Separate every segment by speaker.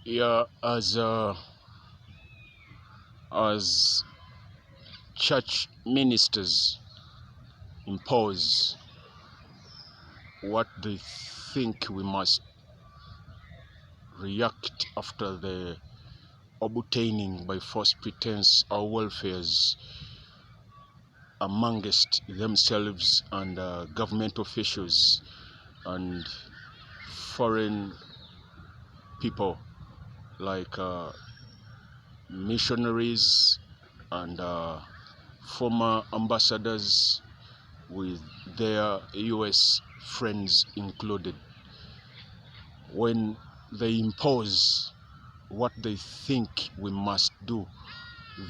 Speaker 1: Yeah, as church ministers impose what they think we must react after the obtaining by false pretense our welfares amongst themselves and government officials and foreign people like missionaries and former ambassadors with their US friends included. When they impose what they think we must do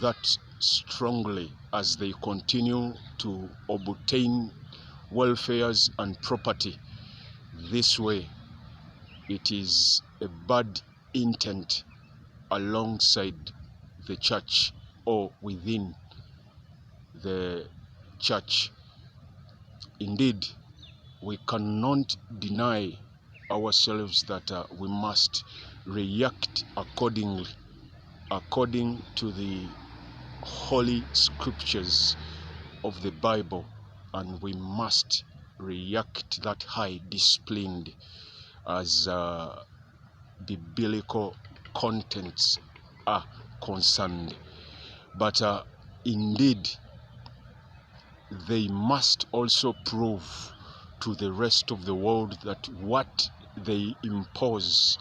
Speaker 1: that strongly as they continue to obtain welfares and property this way, it is a bad intent alongside the church or within the church. Indeed, we cannot deny ourselves that we must react accordingly, according to the holy scriptures of the Bible, and we must react that high disciplined as biblical contents are concerned. But indeed, they must also prove to the rest of the world that what they impose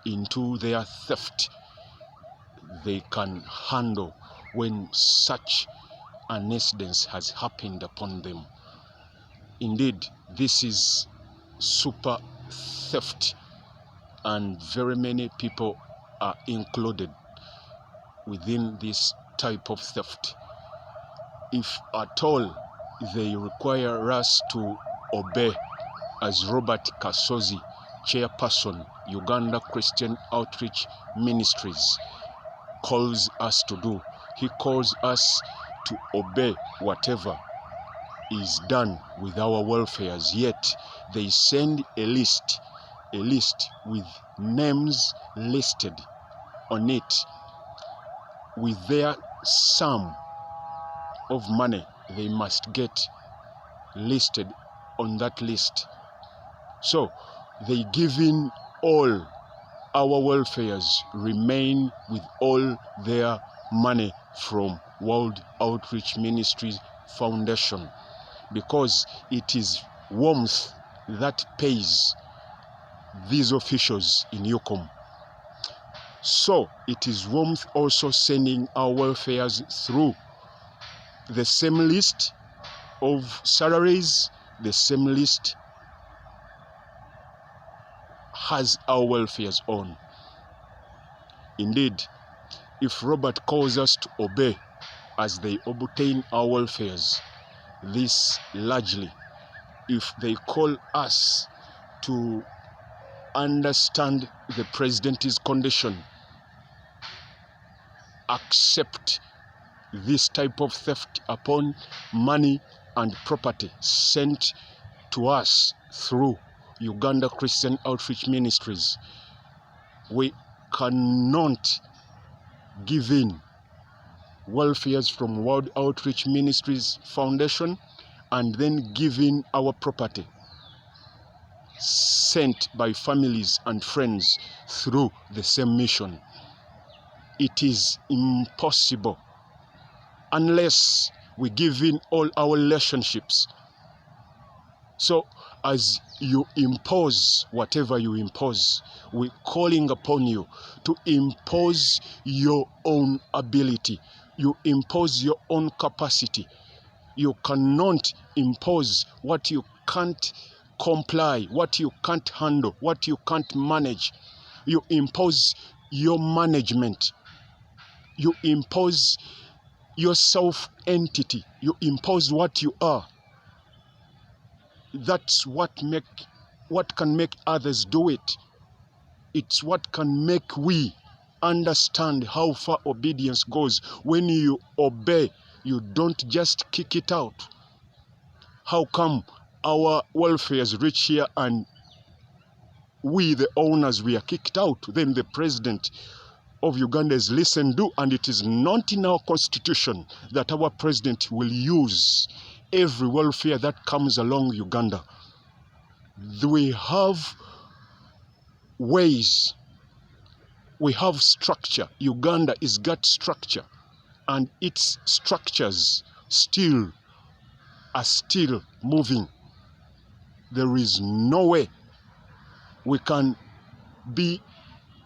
Speaker 1: into their theft, they can handle when such an incident has happened upon them. Indeed, this is super theft, and very many people are included within this type of theft. If at all they require us to obey, as Robert Kasozi, chairperson, Uganda Christian Outreach Ministries, calls us to do, he calls us to obey whatever is done with our welfares, yet they send a list with names listed on it with their sum of money they must get listed on that list. So they give in all our welfares, remain with all their money from World Outreach Ministries Foundation, because it is warmth that pays these officials in Yukon. So it is warmth also sending our welfares through the same list of salaries. The same list has our welfares on. Indeed, if Robert calls us to obey as they obtain our welfares, this largely, if they call us to understand the president's condition, accept this type of theft upon money and property sent to us through Uganda Christian Outreach Ministries, we cannot give in welfares from World Outreach Ministries Foundation and then give in our property sent by families and friends through the same mission. It is impossible unless we give in all our relationships. So as you impose whatever you impose, we're calling upon you to impose your own ability. You impose your own capacity. You cannot impose what you can't comply, what you can't handle, what you can't manage. You impose your management. You impose your self-entity. You impose what you are. That's what can make others do it. It's what can make we understand how far obedience goes. When you obey, you don't just kick it out. How come our welfares reach here and we, the owners, we are kicked out, then the president of Uganda is listened to, and it is not in our constitution that our president will use every welfare that comes along Uganda. We have ways, we have structure. Uganda is got structure, and its structures are still moving. There is no way we can be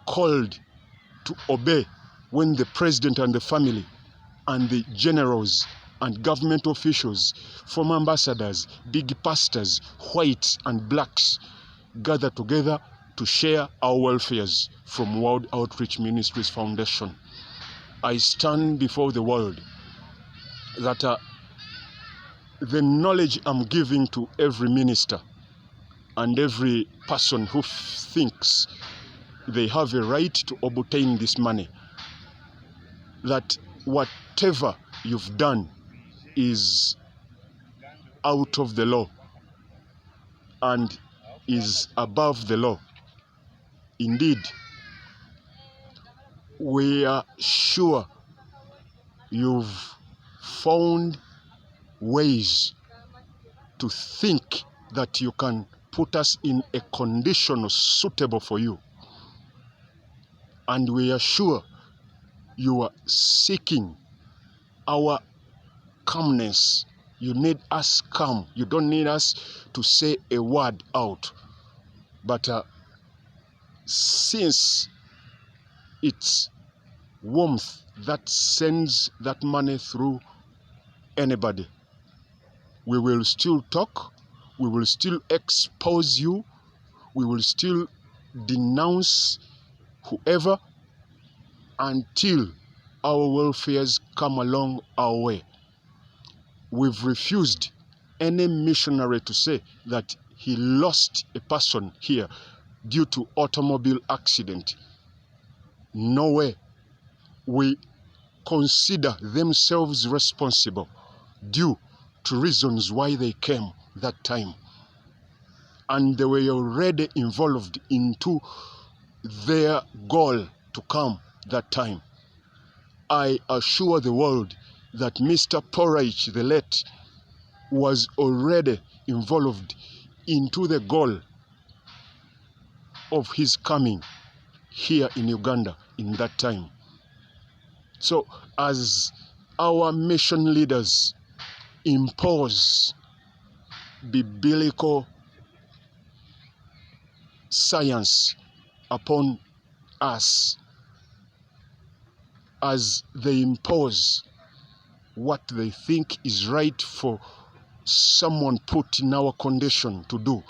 Speaker 1: called to obey when the president and the family and the generals and government officials, from ambassadors, big pastors, whites and blacks, gather together to share our welfares from World Outreach Ministries Foundation. I stand before the world that the knowledge I'm giving to every minister and every person who thinks they have a right to obtain this money, that whatever you've done is out of the law and is above the law. Indeed, we are sure you've found ways to think that you can put us in a condition suitable for you. And we are sure you are seeking our calmness. You need us calm. You don't need us to say a word out. But since it's warmth that sends that money through anybody, we will still talk, we will still expose you, we will still denounce whoever until our welfares come along our way. We've refused any missionary to say that he lost a person here due to automobile accident. No way. We consider themselves responsible due to reasons why they came that time. And they were already involved into their goal to come that time. I assure the world that Mr. Porridge, the late, was already involved into the goal of his coming here in Uganda in that time. So as our mission leaders impose biblical science upon us, as they impose what they think is right for someone put in our condition to do,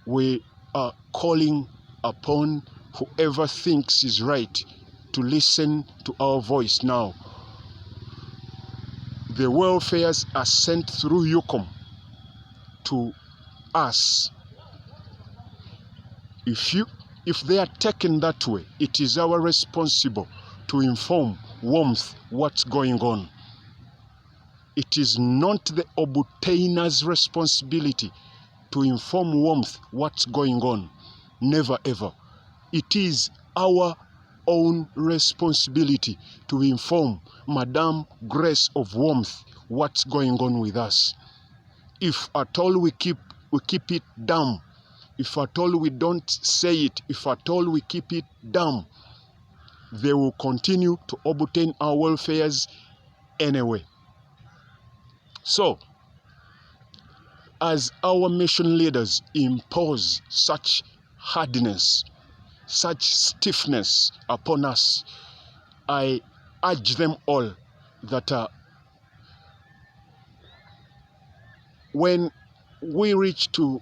Speaker 1: we are calling upon whoever thinks is right to listen to our voice now. The welfares are sent through UCOM to us. If they are taken that way, it is our responsibility to inform warmth what's going on. It is not the obtainer's responsibility to inform warmth what's going on. Never ever. It is our own responsibility to inform Madame Grace of Warmth what's going on with us. If at all we keep it dumb, if at all we don't say it, if at all we keep it dumb, they will continue to obtain our welfares anyway. So, as our mission leaders impose such hardness, such stiffness upon us, I urge them all that when we reach to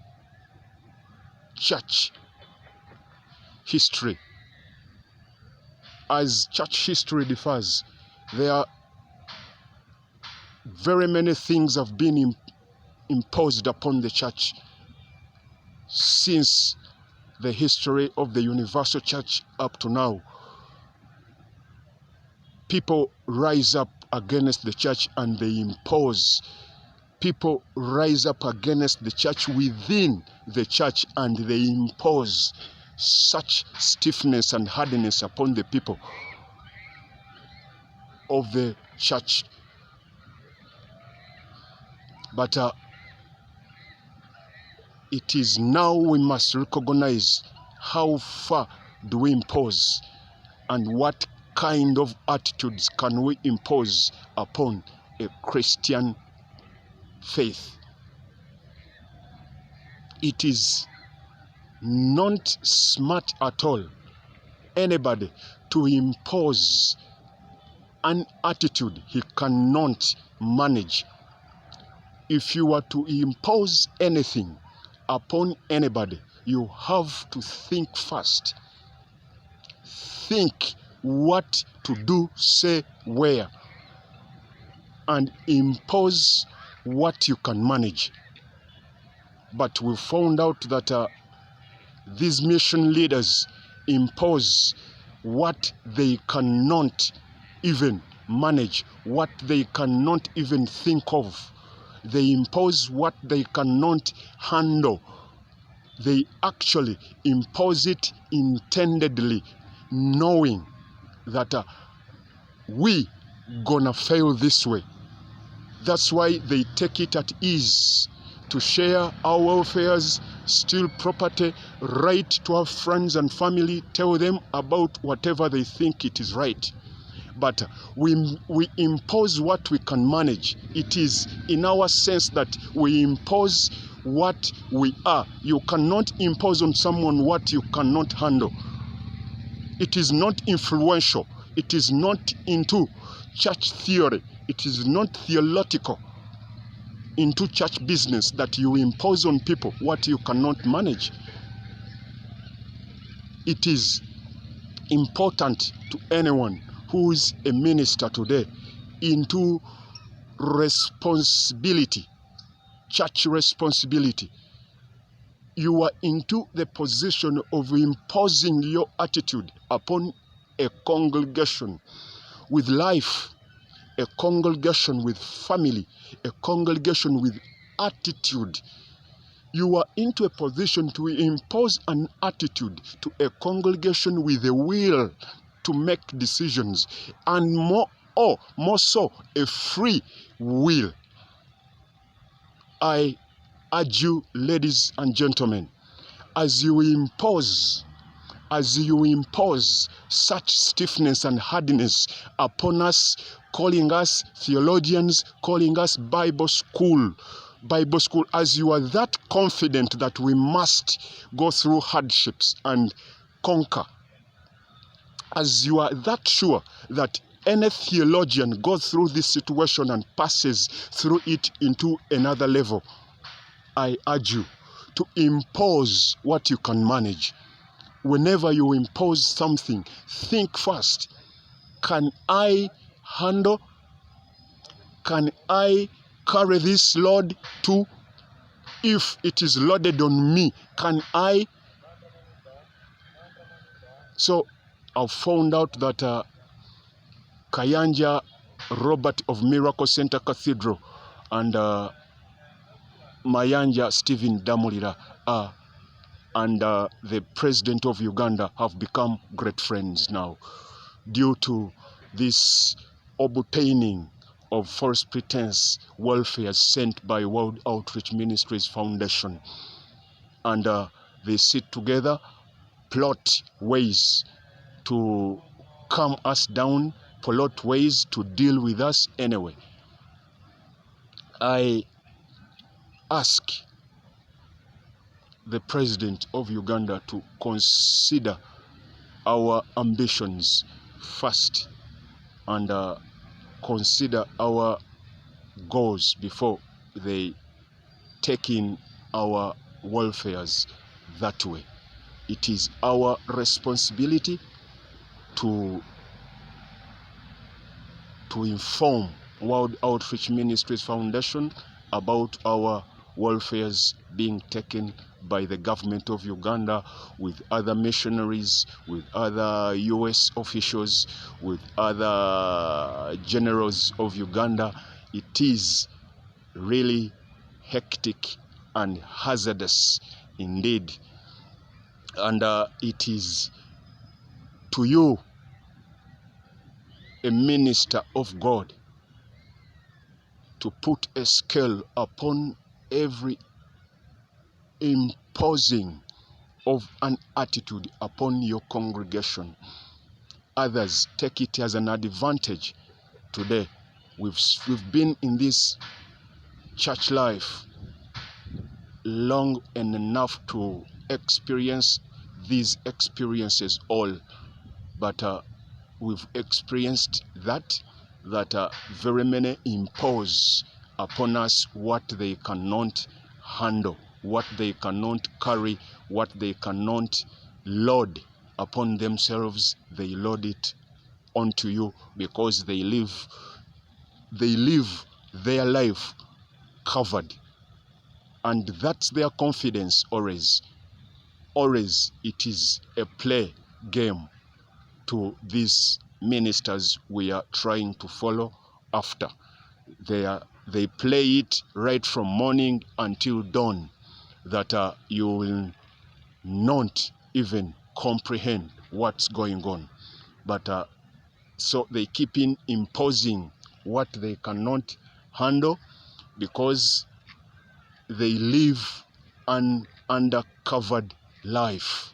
Speaker 1: church history, as church history differs, there are very many things have been imposed upon the church since the history of the universal church up to now. People rise up against the church and they impose people rise up against the church within the church, and they impose such stiffness and hardness upon the people of the church. But it is now we must recognize how far do we impose, and what kind of attitudes can we impose upon a Christian faith. It is not smart at all anybody to impose an attitude he cannot manage. If you are to impose anything upon anybody, you have to think first. Think what to do, say, where, and impose what you can manage. But we found out that these mission leaders impose what they cannot even manage, what they cannot even think of. They impose what they cannot handle. They actually impose it intendedly, knowing that we gonna fail this way. That's why they take it at ease to share our welfares, steal property, write to our friends and family, tell them about whatever they think it is right. But we impose what we can manage. It is in our sense that we impose what we are. You cannot impose on someone what you cannot handle. It is not influential. It is not into church theory. It is not theological into church business that you impose on people what you cannot manage. It is important to anyone who is a minister today into responsibility, church responsibility. You are into the position of imposing your attitude upon a congregation with life, a congregation with family, a congregation with attitude. You are into a position to impose an attitude to a congregation with a will to make decisions, and more so, a free will. I urge you, ladies and gentlemen, as you impose such stiffness and hardness upon us, calling us theologians, calling us Bible school, as you are that confident that we must go through hardships and conquer, as you are that sure that any theologian goes through this situation and passes through it into another level, I urge you to impose what you can manage. Whenever you impose something, think first. Can I handle? Can I carry this load too? If it is loaded on me, can I? So I've found out that Kayanja Robert of Miracle Center Cathedral and Mayanja Stephen Damulira and the president of Uganda have become great friends now, due to this obtaining of false pretense welfare sent by World Outreach Ministries Foundation. And they sit together, plot ways to calm us down, plot ways to deal with us anyway. I ask the president of Uganda to consider our ambitions first, and consider our goals before they take in our welfares that way. It is our responsibility to inform World Outreach Ministries Foundation about our welfares being taken by the government of Uganda, with other missionaries, with other US officials, with other generals of Uganda. It is really hectic and hazardous indeed. And it is to you, a minister of God, to put a scale upon every imposing of an attitude upon your congregation. Others take it as an advantage. Today, we've been in this church life long and enough to experience these experiences all, but we've experienced that very many impose upon us what they cannot handle, what they cannot carry, what they cannot load upon themselves. They load it onto you because they live their life covered, and that's their confidence. Always it is a play game to these ministers we are trying to follow after. They play it right from morning until dawn, that you will not even comprehend what's going on. But so they keep in imposing what they cannot handle, because they live an undercovered life.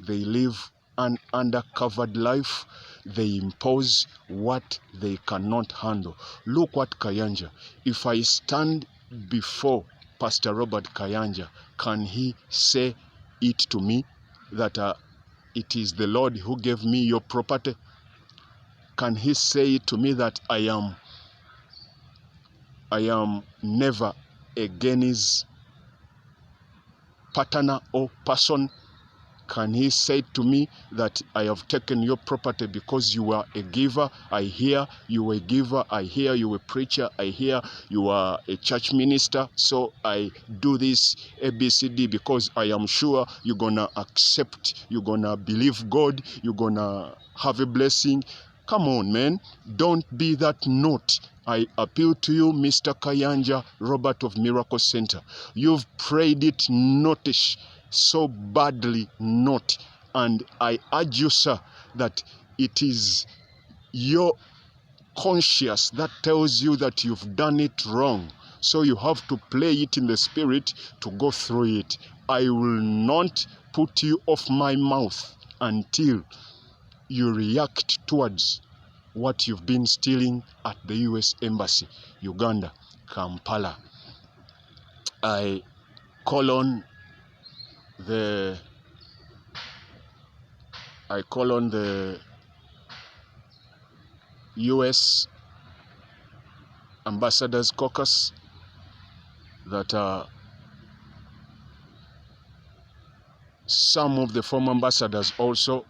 Speaker 1: They live an undercovered life. They impose what they cannot handle. Look what Kayanja. If I stand before Pastor Robert Kayanja, can he say it to me that it is the Lord who gave me your property? Can he say it to me that I am never against partner or person? Can he say to me that I have taken your property because you are a giver? I hear you were a giver. I hear you were a preacher. I hear you are a church minister. So I do this ABCD because I am sure you're going to accept, you're going to believe God, you're going to have a blessing. Come on, man. Don't be that note. I appeal to you, Mr. Kayanja Robert of Miracle Center. You've prayed it notish, so badly not. And I urge you, sir, that it is your conscience that tells you that you've done it wrong. So you have to play it in the spirit to go through it. I will not put you off my mouth until you react towards what you've been stealing at the U.S. Embassy, Uganda, Kampala. I call on the U.S. Ambassadors Caucus that some of the former ambassadors also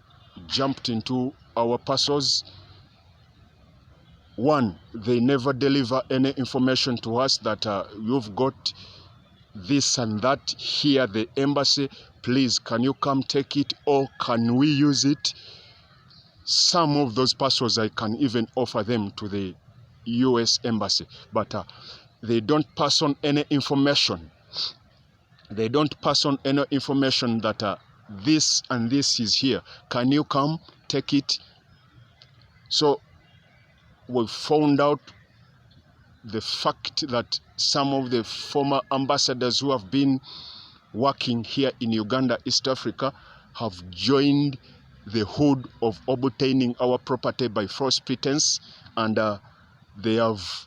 Speaker 1: jumped into our parcels. One, they never deliver any information to us that you've got this and that here, the embassy. Please, can you come take it, or can we use it? Some of those parcels I can even offer them to the U.S. Embassy, but they don't pass on any information. They don't pass on any information that this and this is here. Can you come take it? So we found out the fact that some of the former ambassadors who have been working here in Uganda, East Africa, have joined the hood of obtaining our property by false pretense, and they have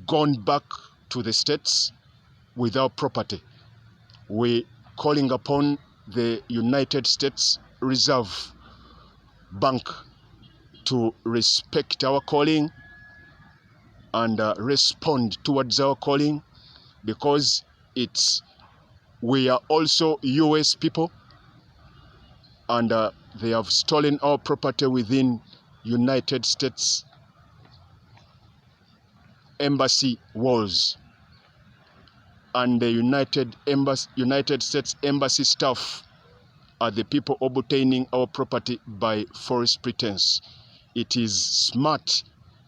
Speaker 1: gone back to the States without property. We're calling upon the United States Reserve Bank to respect our calling and respond towards our calling, because we are also US people, and they have stolen our property within United States Embassy walls, and the United States Embassy staff are the people obtaining our property by false pretense. It is smart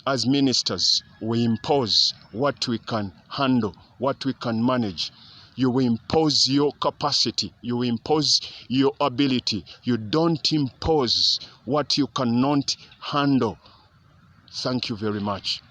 Speaker 1: as ministers, we impose what we can handle, what we can manage. You will impose your capacity. You will impose your ability. You don't impose what you cannot handle. Thank you very much.